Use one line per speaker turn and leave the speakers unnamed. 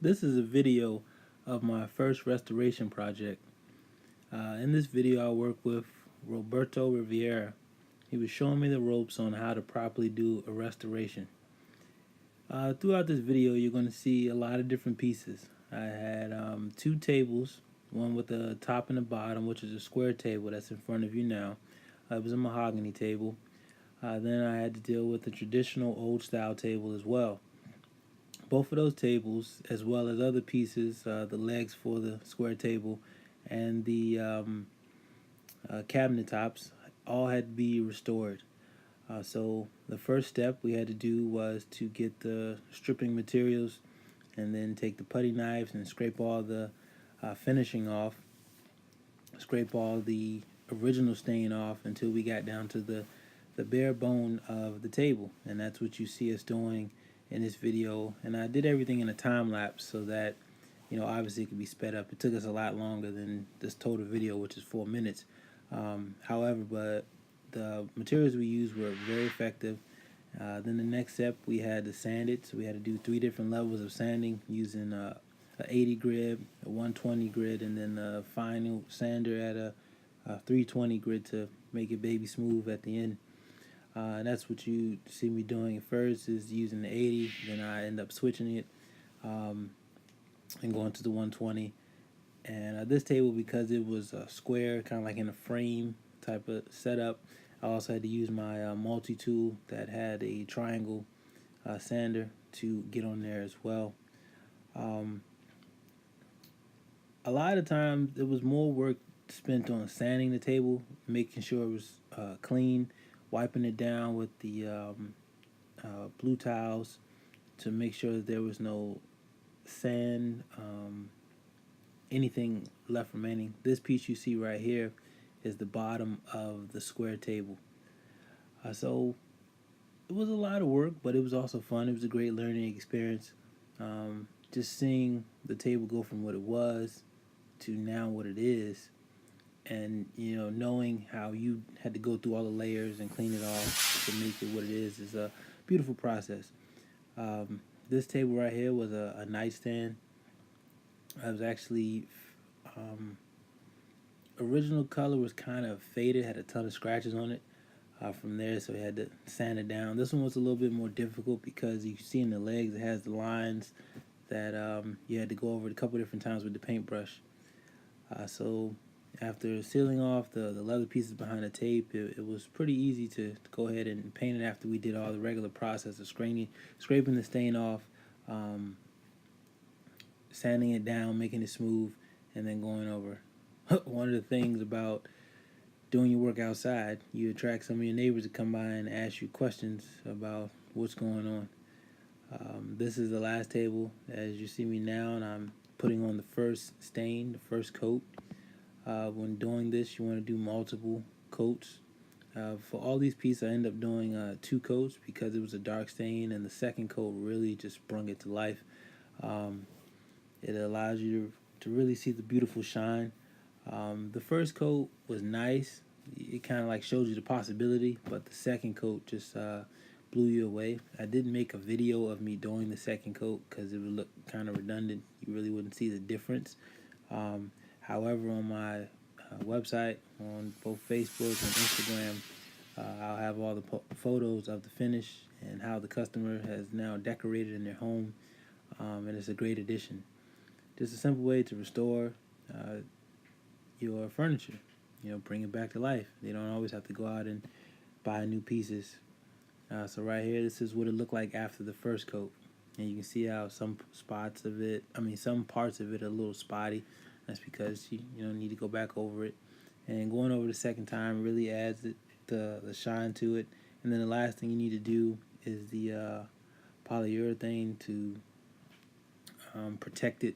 This is a video of my first restoration project. In this video, I work with Roberto Riviera. He was showing me the ropes on how to properly do a restoration. Throughout this video, you're going to see a lot of different pieces. I had two tables, one with the top and the bottom, which is a square table that's in front of you now. It was a mahogany table. Then I had to deal with the traditional old style table as well. Both of those tables, as well as other pieces, the legs for the square table and the cabinet tops, all had to be restored. So the first step we had to do was to get the stripping materials and then take the putty knives and scrape all the finishing off, scrape all the original stain off until we got down to the bare bone of the table. And that's what you see us doing in this video. And I did everything in a time lapse so that, obviously it could be sped up. It took us a lot longer than this total video, which is 4 minutes. But the materials we used were very effective. Then the next step, we had to sand it. So we had to do 3 different levels of sanding using a 80 grit, a 120 grit, and then a final sander at a 320 grit to make it baby smooth at the end. And that's what you see me doing at first, is using the 80, then I end up switching it and going to the 120. And this table, because it was square, kind of like in a frame type of setup, I also had to use my multi-tool that had a triangle sander to get on there as well. A lot of times it was more work spent on sanding the table, making sure it was clean, wiping it down with the blue towels to make sure that there was no sand, anything left remaining. This piece you see right here is the bottom of the square table. So it was a lot of work, but it was also fun. It was a great learning experience. Just seeing the table go from what it was to now what it is, and knowing how you had to go through all the layers and clean it off to make it what it is a beautiful process. This table right here was a nightstand. I was actually original color was kind of faded, had a ton of scratches on it from there, so we had to sand it down. This one was a little bit more difficult because you see in the legs it has the lines that you had to go over it a couple different times with the paintbrush. So after sealing off the leather pieces behind the tape, it was pretty easy to go ahead and paint it after we did all the regular process of scraping the stain off, sanding it down, making it smooth, and then going over. One of the things about doing your work outside, you attract some of your neighbors to come by and ask you questions about what's going on. This is the last table as you see me now, and I'm putting on the first stain, the first coat. When doing this, you want to do multiple coats. For all these pieces, I end up doing 2 coats because it was a dark stain, and the second coat really just brought it to life. It allows you to really see the beautiful shine. The first coat was nice. It kind of like shows you the possibility, but the second coat just blew you away. I didn't make a video of me doing the second coat because it would look kind of redundant. You really wouldn't see the difference. However, on my website, on both Facebook and Instagram, I'll have all the photos of the finish and how the customer has now decorated in their home, and it's a great addition. Just a simple way to restore your furniture, bring it back to life. They don't always have to go out and buy new pieces. So right here, this is what it looked like after the first coat. And you can see how some parts of it are a little spotty. That's because you need to go back over it. And going over the second time really adds the shine to it. And then the last thing you need to do is the polyurethane to protect it